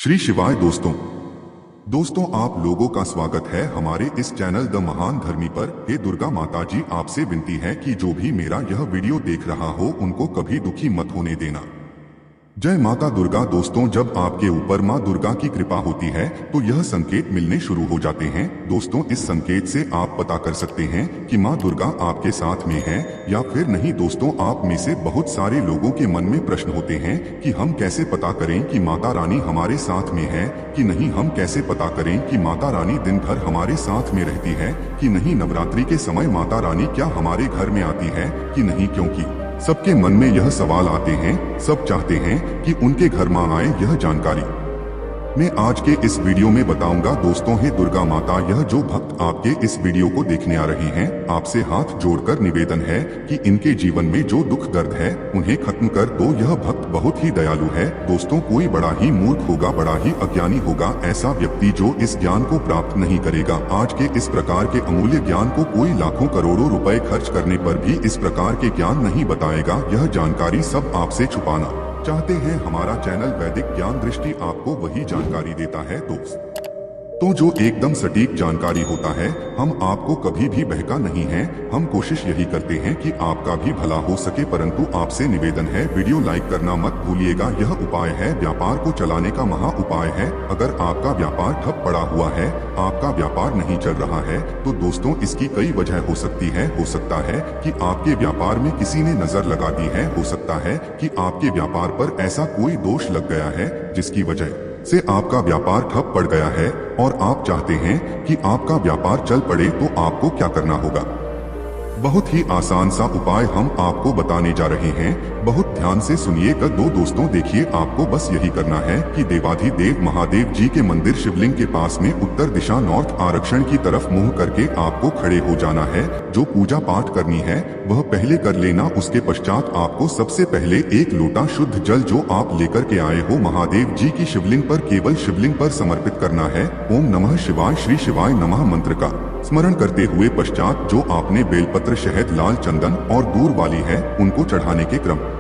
श्री शिवाय दोस्तों दोस्तों आप लोगों का स्वागत है हमारे इस चैनल द महान धर्मी पर। हे दुर्गा माता जी, आपसे विनती है कि जो भी मेरा यह वीडियो देख रहा हो उनको कभी दुखी मत होने देना। जय माता दुर्गा। दोस्तों जब आपके ऊपर माँ दुर्गा की कृपा होती है तो यह संकेत मिलने शुरू हो जाते हैं। दोस्तों इस संकेत से आप पता कर सकते हैं कि माँ दुर्गा आपके साथ में है या फिर नहीं। दोस्तों आप में से बहुत सारे लोगों के मन में प्रश्न होते हैं कि हम कैसे पता करें कि माता रानी हमारे साथ में है कि नहीं, हम कैसे पता करें कि माता रानी दिन भर हमारे साथ में रहती है कि नहीं, नवरात्रि के समय माता रानी क्या हमारे घर में आती है कि नहीं। क्योंकि सबके मन में यह सवाल आते हैं, सब चाहते हैं कि उनके घर मां आए। यह जानकारी मैं आज के इस वीडियो में बताऊंगा। दोस्तों हे दुर्गा माता, यह जो भक्त आपके इस वीडियो को देखने आ रहे हैं, आपसे हाथ जोड़कर निवेदन है कि इनके जीवन में जो दुख दर्द है उन्हें खत्म कर दो। यह भक्त बहुत ही दयालु है। दोस्तों कोई बड़ा ही मूर्ख होगा, बड़ा ही अज्ञानी होगा ऐसा व्यक्ति जो इस ज्ञान को प्राप्त नहीं करेगा। आज के इस प्रकार के अमूल्य ज्ञान को कोई लाखों करोड़ों रुपए खर्च करने पर भी इस प्रकार के ज्ञान नहीं बताएगा। यह जानकारी सब आपसे छुपाना चाहते हैं। हमारा चैनल वैदिक ज्ञान दृष्टि आपको वही जानकारी देता है दोस्त, तो जो एकदम सटीक जानकारी होता है। हम आपको कभी भी बहका नहीं है। हम कोशिश यही करते हैं कि आपका भी भला हो सके। परंतु आपसे निवेदन है, वीडियो लाइक करना मत भूलिएगा। यह उपाय है व्यापार को चलाने का महा उपाय है। अगर आपका व्यापार ठप पड़ा हुआ है, आपका व्यापार नहीं चल रहा है, तो दोस्तों इसकी कई वजह हो सकती है। हो सकता है कि आपके व्यापार में किसी ने नजर लगा दी है। हो सकता है कि आपके व्यापार पर ऐसा कोई दोष लग गया है जिसकी वजह से आपका व्यापार ठप पड़ गया है और आप चाहते हैं कि आपका व्यापार चल पड़े। तो आपको क्या करना होगा? बहुत ही आसान सा उपाय हम आपको बताने जा रहे हैं। बहुत ध्यान से सुनिएगा दोस्तों। देखिए आपको बस यही करना है कि देवाधिदेव महादेव जी के मंदिर शिवलिंग के पास में उत्तर दिशा नॉर्थ आरक्षण की तरफ मुंह करके आपको खड़े हो जाना है। जो पूजा पाठ करनी है वह पहले कर लेना। उसके पश्चात आपको सबसे पहले एक लोटा शुद्ध जल जो आप लेकर के आए हो महादेव जी की शिवलिंग पर, केवल शिवलिंग पर समर्पित करना है। ओम नमः शिवाय, श्री शिवाय नमः मंत्र का स्मरण करते हुए पश्चात जो आपने बेलपत्र, शहद, लाल चंदन और दूर वाली है उनको चढ़ाने के क्रम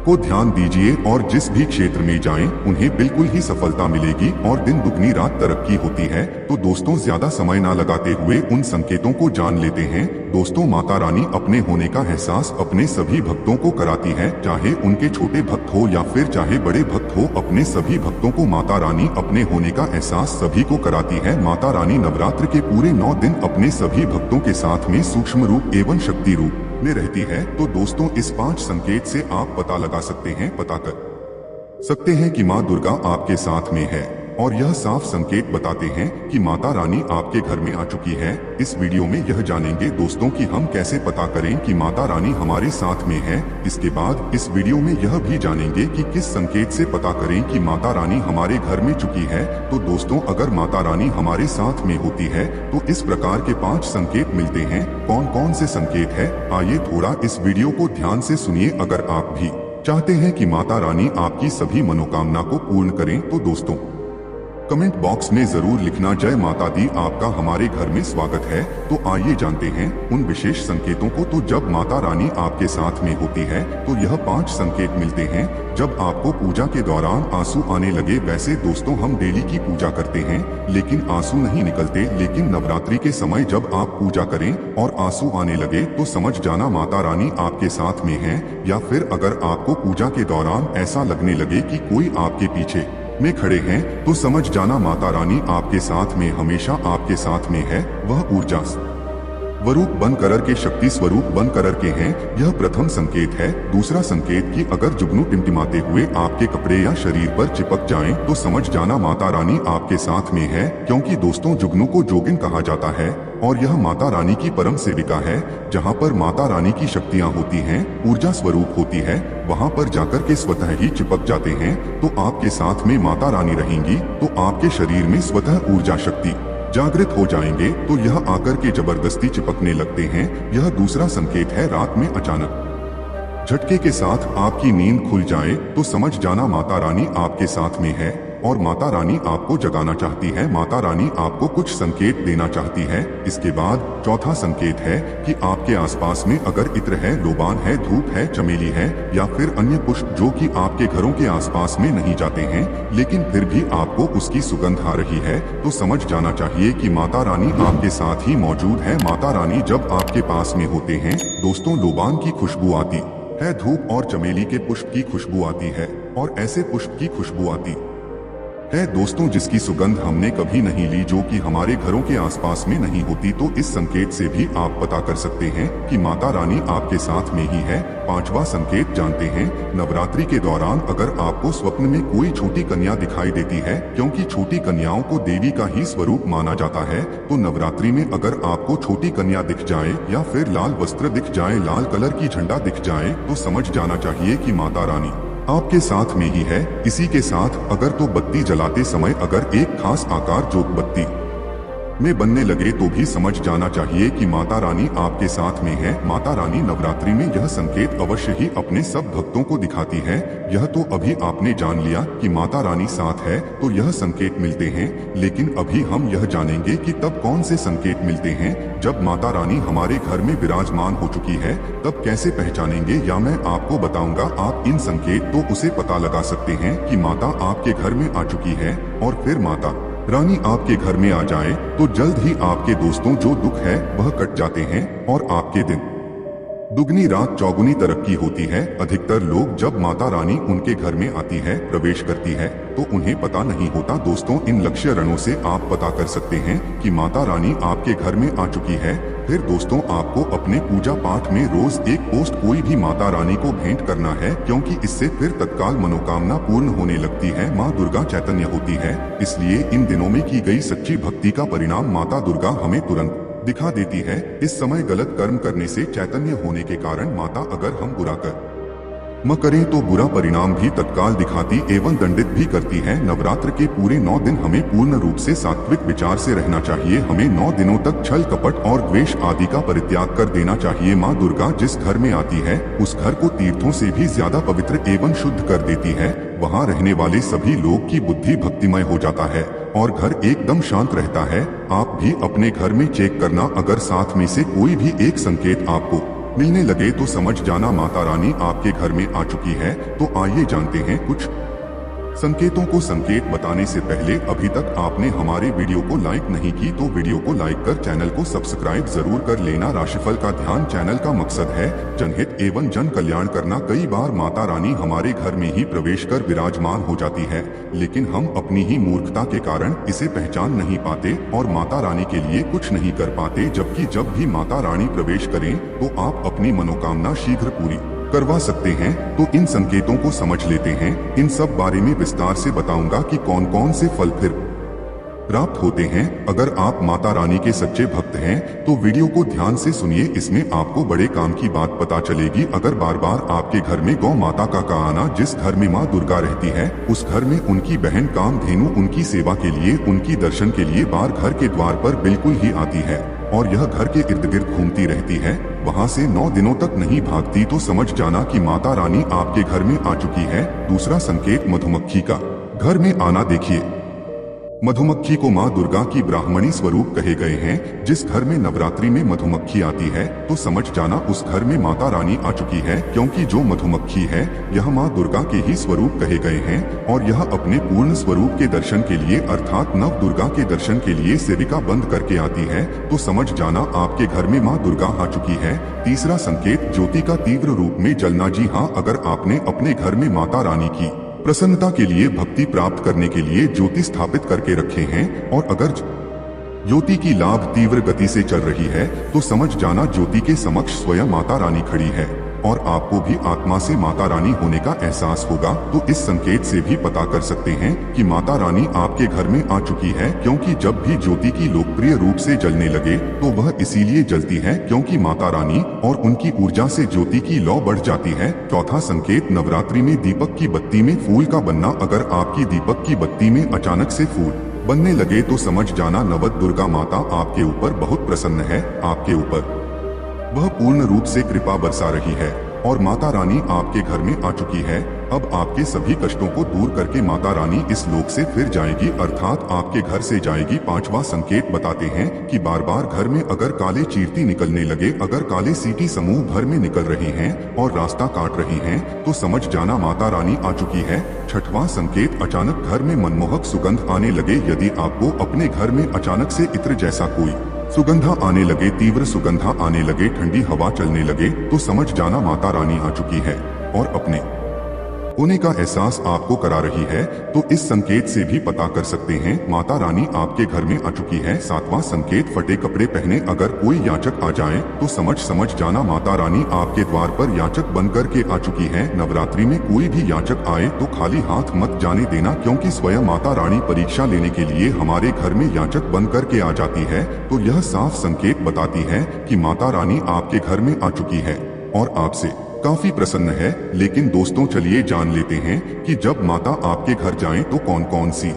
को ध्यान दीजिए। और जिस भी क्षेत्र में जाएं उन्हें बिल्कुल ही सफलता मिलेगी और दिन दुगनी रात तरक्की होती है। तो दोस्तों ज्यादा समय ना लगाते हुए उन संकेतों को जान लेते हैं। दोस्तों माता रानी अपने होने का एहसास अपने सभी भक्तों को कराती है, चाहे उनके छोटे भक्त हो या फिर चाहे बड़े भक्त हो। अपने सभी भक्तों को माता रानी अपने होने का एहसास सभी को कराती है। माता रानी नवरात्र के पूरे 9 दिन अपने सभी भक्तों के साथ में सूक्ष्म रूप एवं शक्ति रूप में रहती है। तो दोस्तों इस 5 संकेत से आप पता लगा सकते हैं, पता कर सकते हैं कि माँ दुर्गा आपके साथ में है। और यह साफ संकेत बताते हैं कि माता रानी आपके घर में आ चुकी है। इस वीडियो में यह जानेंगे दोस्तों कि हम कैसे पता करें कि माता रानी हमारे साथ में है। इसके बाद इस वीडियो में यह भी जानेंगे कि किस संकेत से पता करें कि माता रानी हमारे घर में चुकी है। तो दोस्तों अगर माता रानी हमारे साथ में होती है तो इस प्रकार के 5 संकेत मिलते हैं। कौन कौन से संकेत है, आइए थोड़ा इस वीडियो को ध्यान से सुनिए। अगर आप भी चाहते हैं कि माता रानी आपकी सभी मनोकामना को पूर्ण करें तो दोस्तों कमेंट बॉक्स में जरूर लिखना, जय माता दी, आपका हमारे घर में स्वागत है। तो आइए जानते हैं उन विशेष संकेतों को। तो जब माता रानी आपके साथ में होती है तो यह 5 संकेत मिलते हैं। जब आपको पूजा के दौरान आंसू आने लगे, वैसे दोस्तों हम डेली की पूजा करते हैं लेकिन आंसू नहीं निकलते, लेकिन नवरात्रि के समय जब आप पूजा करें और आंसू आने लगे तो समझ जाना माता रानी आपके साथ में है। या फिर अगर आपको पूजा के दौरान ऐसा लगने लगे कि कोई आपके पीछे में खड़े हैं तो समझ जाना माता रानी आपके साथ में, हमेशा आपके साथ में है। वह ऊर्जा स्वरूप बन कर के शक्ति स्वरूप बन कर के हैं। यह प्रथम संकेत है। दूसरा संकेत कि अगर जुगनू टिमटिमाते हुए आपके कपड़े या शरीर पर चिपक जाएं तो समझ जाना माता रानी आपके साथ में है। क्योंकि दोस्तों जुगनू को जोगिन कहा जाता है और यह माता रानी की परम सेविका है। जहाँ पर माता रानी की शक्तियाँ होती हैं, ऊर्जा स्वरूप होती है, वहाँ पर जाकर के स्वतः ही चिपक जाते हैं। तो आपके साथ में माता रानी रहेंगी तो आपके शरीर में स्वतः ऊर्जा शक्ति जागृत हो जाएंगे। तो यह आकर के जबरदस्ती चिपकने लगते हैं। यह दूसरा संकेत है। रात में अचानक झटके के साथ आपकी नींद खुल जाए तो समझ जाना माता रानी आपके साथ में है। और माता रानी आपको जगाना चाहती है, माता रानी आपको कुछ संकेत देना चाहती है। इसके बाद चौथा संकेत है कि आपके आसपास में अगर इत्र है, लोबान है, धूप है, चमेली है या फिर अन्य पुष्प जो कि आपके घरों के आसपास में नहीं जाते हैं लेकिन फिर भी आपको उसकी सुगंध आ रही है, तो समझ जाना चाहिए कि माता रानी आपके साथ ही मौजूद है। माता रानी जब आपके पास में होते हैं दोस्तों, लोबान की खुशबू आती है, धूप और चमेली के पुष्प की खुशबू आती है और ऐसे पुष्प की खुशबू आती है दोस्तों जिसकी सुगंध हमने कभी नहीं ली, जो कि हमारे घरों के आसपास में नहीं होती। तो इस संकेत से भी आप पता कर सकते हैं कि माता रानी आपके साथ में ही है। पांचवा संकेत जानते हैं, नवरात्रि के दौरान अगर आपको स्वप्न में कोई छोटी कन्या दिखाई देती है, क्योंकि छोटी कन्याओं को देवी का ही स्वरूप माना जाता है, तो नवरात्रि में अगर आपको छोटी कन्या दिख जाए या फिर लाल वस्त्र दिख जाए, लाल कलर की झंडा दिख जाए, तो समझ जाना चाहिए कि माता रानी आपके साथ में ही है। इसी के साथ अगर तो बत्ती जलाते समय अगर एक खास आकार जोत बत्ती में बनने लगे तो भी समझ जाना चाहिए कि माता रानी आपके साथ में है। माता रानी नवरात्रि में यह संकेत अवश्य ही अपने सब भक्तों को दिखाती है। यह तो अभी आपने जान लिया कि माता रानी साथ है, तो यह संकेत मिलते हैं, लेकिन अभी हम यह जानेंगे कि तब कौन से संकेत मिलते हैं जब माता रानी हमारे घर में विराजमान हो चुकी है, तब कैसे पहचानेंगे या मैं आपको बताऊंगा। आप इन संकेत तो उसे पता लगा सकते हैं कि माता आपके घर में आ चुकी है और फिर माता रानी आपके घर में आ जाए तो जल्द ही आपके दोस्तों जो दुख है वह कट जाते हैं और आपके दिन दुगनी रात चौगुनी तरक्की होती है। अधिकतर लोग जब माता रानी उनके घर में आती है, प्रवेश करती है, तो उन्हें पता नहीं होता। दोस्तों इन लक्षणों से आप पता कर सकते हैं कि माता रानी आपके घर में आ चुकी है। फिर दोस्तों आपको अपने पूजा पाठ में रोज एक पोस्ट कोई भी माता रानी को भेंट करना है, क्योंकि इससे फिर तत्काल मनोकामना पूर्ण होने लगती है। माँ दुर्गा चैतन्य होती है, इसलिए इन दिनों में की गई सच्ची भक्ति का परिणाम माता दुर्गा हमें तुरंत दिखा देती है। इस समय गलत कर्म करने से चैतन्य होने के कारण माता अगर हम बुरा करें तो बुरा परिणाम भी तत्काल दिखाती एवं दंडित भी करती है। नवरात्र के पूरे 9 दिन हमें पूर्ण रूप से सात्विक विचार से रहना चाहिए। हमें 9 दिनों तक छल कपट और द्वेष आदि का परित्याग कर देना चाहिए। माँ दुर्गा जिस घर में आती है उस घर को तीर्थों से भी ज्यादा पवित्र एवं शुद्ध कर देती है। वहाँ रहने वाले सभी लोग की बुद्धि भक्तिमय हो जाता है और घर एकदम शांत रहता है। आप भी अपने घर में चेक करना, अगर साथ में से कोई भी एक संकेत आपको मिलने लगे तो समझ जाना माता रानी आपके घर में आ चुकी है। तो आइए जानते हैं कुछ संकेतों को। संकेत बताने से पहले अभी तक आपने हमारे वीडियो को लाइक नहीं की तो वीडियो को लाइक कर चैनल को सब्सक्राइब जरूर कर लेना। राशिफल का ध्यान चैनल का मकसद है जनहित एवं जन कल्याण करना। कई बार माता रानी हमारे घर में ही प्रवेश कर विराजमान हो जाती है, लेकिन हम अपनी ही मूर्खता के कारण इसे पहचान नहीं पाते और माता रानी के लिए कुछ नहीं कर पाते। जबकि जब भी माता रानी प्रवेश करें तो आप अपनी मनोकामना शीघ्र पूरी करवा सकते हैं। तो इन संकेतों को समझ लेते हैं। इन सब बारे में विस्तार से बताऊंगा कि कौन कौन से फल फिर प्राप्त होते हैं। अगर आप माता रानी के सच्चे भक्त हैं तो वीडियो को ध्यान से सुनिए, इसमें आपको बड़े काम की बात पता चलेगी। अगर बार बार आपके घर में गौ माता का आना, जिस घर में माँ दुर्गा रहती है उस घर में उनकी बहन कामधेनु उनकी सेवा के लिए, उनकी दर्शन के लिए बार घर के द्वार पर बिल्कुल ही आती है और यह घर के इर्द गिर्द घूमती रहती है, वहाँ से 9 दिनों तक नहीं भागती, तो समझ जाना कि माता रानी आपके घर में आ चुकी है। दूसरा संकेत मधुमक्खी का घर में आना। देखिए मधुमक्खी को माँ दुर्गा की ब्राह्मणी स्वरूप कहे गए हैं। जिस घर में नवरात्रि में मधुमक्खी आती है तो समझ जाना उस घर में माता रानी आ चुकी है, क्योंकि जो मधुमक्खी है यह माँ दुर्गा के ही स्वरूप कहे गए हैं और यह अपने पूर्ण स्वरूप के दर्शन के लिए अर्थात नव दुर्गा के दर्शन के लिए सेविका बंद करके आती है। तो समझ जाना आपके घर में माँ दुर्गा आ चुकी है। तीसरा संकेत ज्योति का तीव्र रूप में जलना। जी हाँ, अगर आपने अपने घर में माता रानी की प्रसन्नता के लिए, भक्ति प्राप्त करने के लिए ज्योति स्थापित करके रखे हैं और अगर ज्योति की लाभ तीव्र गति से चल रही है तो समझ जाना ज्योति के समक्ष स्वयं माता रानी खड़ी है और आपको भी आत्मा से माता रानी होने का एहसास होगा। तो इस संकेत से भी पता कर सकते हैं कि माता रानी आपके घर में आ चुकी है, क्योंकि जब भी ज्योति की लोकप्रिय रूप से जलने लगे तो वह इसीलिए जलती है क्योंकि माता रानी और उनकी ऊर्जा से ज्योति की लौ बढ़ जाती है। चौथा संकेत नवरात्रि में दीपक की बत्ती में फूल का बनना। अगर आपकी दीपक की बत्ती में अचानक से फूल बनने लगे तो समझ जाना नवद दुर्गा माता आपके ऊपर बहुत प्रसन्न है, आपके ऊपर वह पूर्ण रूप से कृपा बरसा रही है और माता रानी आपके घर में आ चुकी है। अब आपके सभी कष्टों को दूर करके माता रानी इस लोक से फिर जाएगी, अर्थात आपके घर से जाएगी। पांचवा संकेत बताते हैं कि बार बार घर में अगर काले चींटी निकलने लगे, अगर काले सीटी समूह भर में निकल रही हैं और रास्ता काट रही हैं, तो समझ जाना माता रानी आ चुकी है। छठवां संकेत, अचानक घर में मनमोहक सुगंध आने लगे। यदि आपको अपने घर में अचानक से इत्र जैसा कोई सुगंधा आने लगे, तीव्र सुगंधा आने लगे, ठंडी हवा चलने लगे, तो समझ जाना माता रानी आ चुकी है और अपने होने का एहसास आपको करा रही है। तो इस संकेत से भी पता कर सकते हैं माता रानी आपके घर में आ चुकी है। सातवां संकेत, फटे कपड़े पहने अगर कोई याचक आ जाए तो समझ जाना माता रानी आपके द्वार पर याचक बनकर के आ चुकी है। नवरात्रि में कोई भी याचक आए तो खाली हाथ मत जाने देना, क्योंकि स्वयं माता रानी परीक्षा लेने के लिए हमारे घर में याचक बन करके आ जाती है। तो यह साफ संकेत बताती है कि माता रानी आपके घर में आ चुकी है और आपसे काफी प्रसन्न है। लेकिन दोस्तों चलिए जान लेते हैं कि जब माता आपके घर जाएं तो कौन कौन सी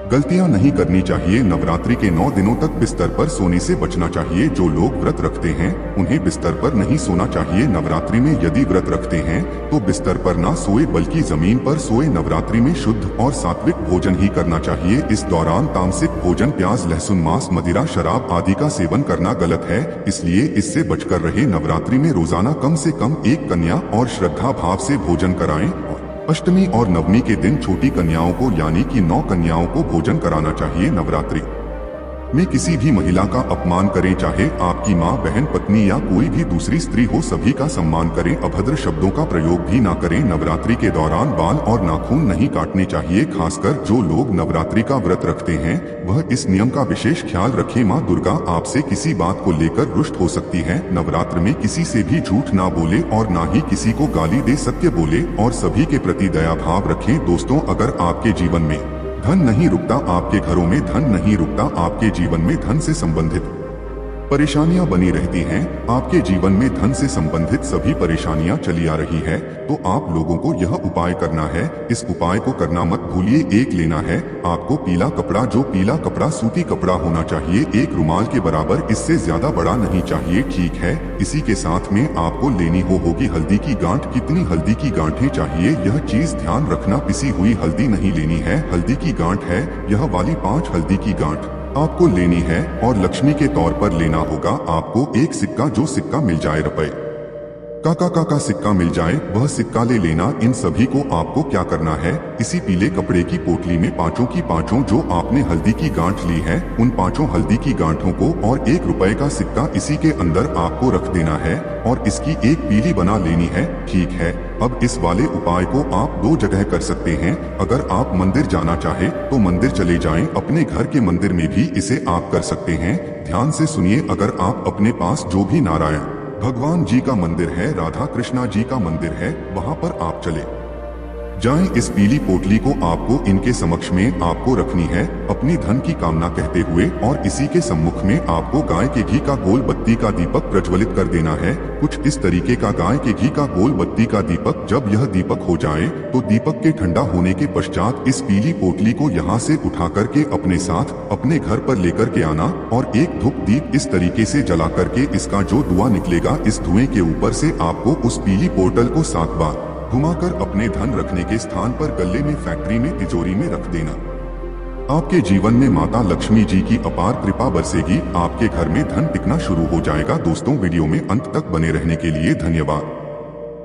गलतियां नहीं करनी चाहिए। नवरात्रि के 9 दिनों तक बिस्तर पर सोने से बचना चाहिए। जो लोग व्रत रखते हैं उन्हें बिस्तर पर नहीं सोना चाहिए। नवरात्रि में यदि व्रत रखते हैं तो बिस्तर पर ना सोए बल्कि जमीन पर सोए। नवरात्रि में शुद्ध और सात्विक भोजन ही करना चाहिए। इस दौरान तामसिक भोजन, प्याज, लहसुन, मांस, मदिरा, शराब आदि का सेवन करना गलत है, इसलिए इससे बचकर रहे। नवरात्रि में रोजाना कम से कम एक कन्या और श्रद्धा भाव से भोजन कराएं। अष्टमी और नवमी के दिन छोटी कन्याओं को यानी कि 9 कन्याओं को भोजन कराना चाहिए। नवरात्रि में किसी भी महिला का अपमान करें, चाहे आपकी माँ, बहन, पत्नी या कोई भी दूसरी स्त्री हो, सभी का सम्मान करें। अभद्र शब्दों का प्रयोग भी ना करें। नवरात्रि के दौरान बाल और नाखून नहीं काटने चाहिए। खासकर जो लोग नवरात्रि का व्रत रखते हैं वह इस नियम का विशेष ख्याल रखें। माँ दुर्गा आपसे किसी बात को लेकर रुष्ट हो सकती है। नवरात्र में किसी से भी झूठ ना बोले और ना ही किसी को गाली दे, सत्य बोले और सभी के प्रति दया भाव रखें। दोस्तों, अगर आपके जीवन में धन नहीं रुकता, आपके घरों में धन नहीं रुकता, आपके जीवन में धन से संबंधित परेशानियां बनी रहती हैं, आपके जीवन में धन से संबंधित सभी परेशानियां चली आ रही है, तो आप लोगों को यह उपाय करना है। इस उपाय को करना मत भूलिए। एक लेना है आपको पीला कपड़ा, जो पीला कपड़ा सूती कपड़ा होना चाहिए, एक रुमाल के बराबर, इससे ज्यादा बड़ा नहीं चाहिए, ठीक है। इसी के साथ में आपको लेनी होगी हल्दी की गांठ। कितनी हल्दी की गांठें चाहिए यह चीज ध्यान रखना, पिसी हुई हल्दी नहीं लेनी है, हल्दी की गांठ है यह वाली 5 हल्दी की गांठ आपको लेनी है और लक्ष्मी के तौर पर लेना होगा आपको एक सिक्का, जो सिक्का मिल जाए रुपए का सिक्का मिल जाए वह सिक्का ले लेना। इन सभी को आपको क्या करना है, इसी पीले कपड़े की पोटली में पांचों की पांचों जो आपने हल्दी की गांठ ली है उन 5 हल्दी की गांठों को और 1 रुपए का सिक्का इसी के अंदर आपको रख देना है और इसकी एक पीली बना लेनी है, ठीक है। अब इस वाले उपाय को आप 2 जगह कर सकते हैं। अगर आप मंदिर जाना चाहे तो मंदिर चले जाएं, अपने घर के मंदिर में भी इसे आप कर सकते हैं। ध्यान से सुनिए, अगर आप अपने पास जो भी नारायण भगवान जी का मंदिर है, राधा कृष्णा जी का मंदिर है, वहां पर आप चले जाएं। इस पीली पोटली को आपको इनके समक्ष में आपको रखनी है अपनी धन की कामना कहते हुए, और इसी के सम्मुख में आपको गाय के घी का गोल बत्ती का दीपक प्रज्वलित कर देना है। कुछ इस तरीके का गाय के घी का गोल बत्ती का दीपक। जब यह दीपक हो जाए तो दीपक के ठंडा होने के पश्चात इस पीली पोटली को यहाँ से उठा करके अपने साथ अपने घर पर लेकर के आना और एक धूप दीप इस तरीके से जला करके इसका जो धुआं निकलेगा, इस धुएं के ऊपर से आपको उस पीली पोर्टल को 7 बार घुमाकर अपने धन रखने के स्थान पर गले में, फैक्ट्री में, तिजोरी में रख देना। आपके जीवन में माता लक्ष्मी जी की अपार कृपा बरसेगी, आपके घर में धन टिकना शुरू हो जाएगा। दोस्तों, वीडियो में अंत तक बने रहने के लिए धन्यवाद।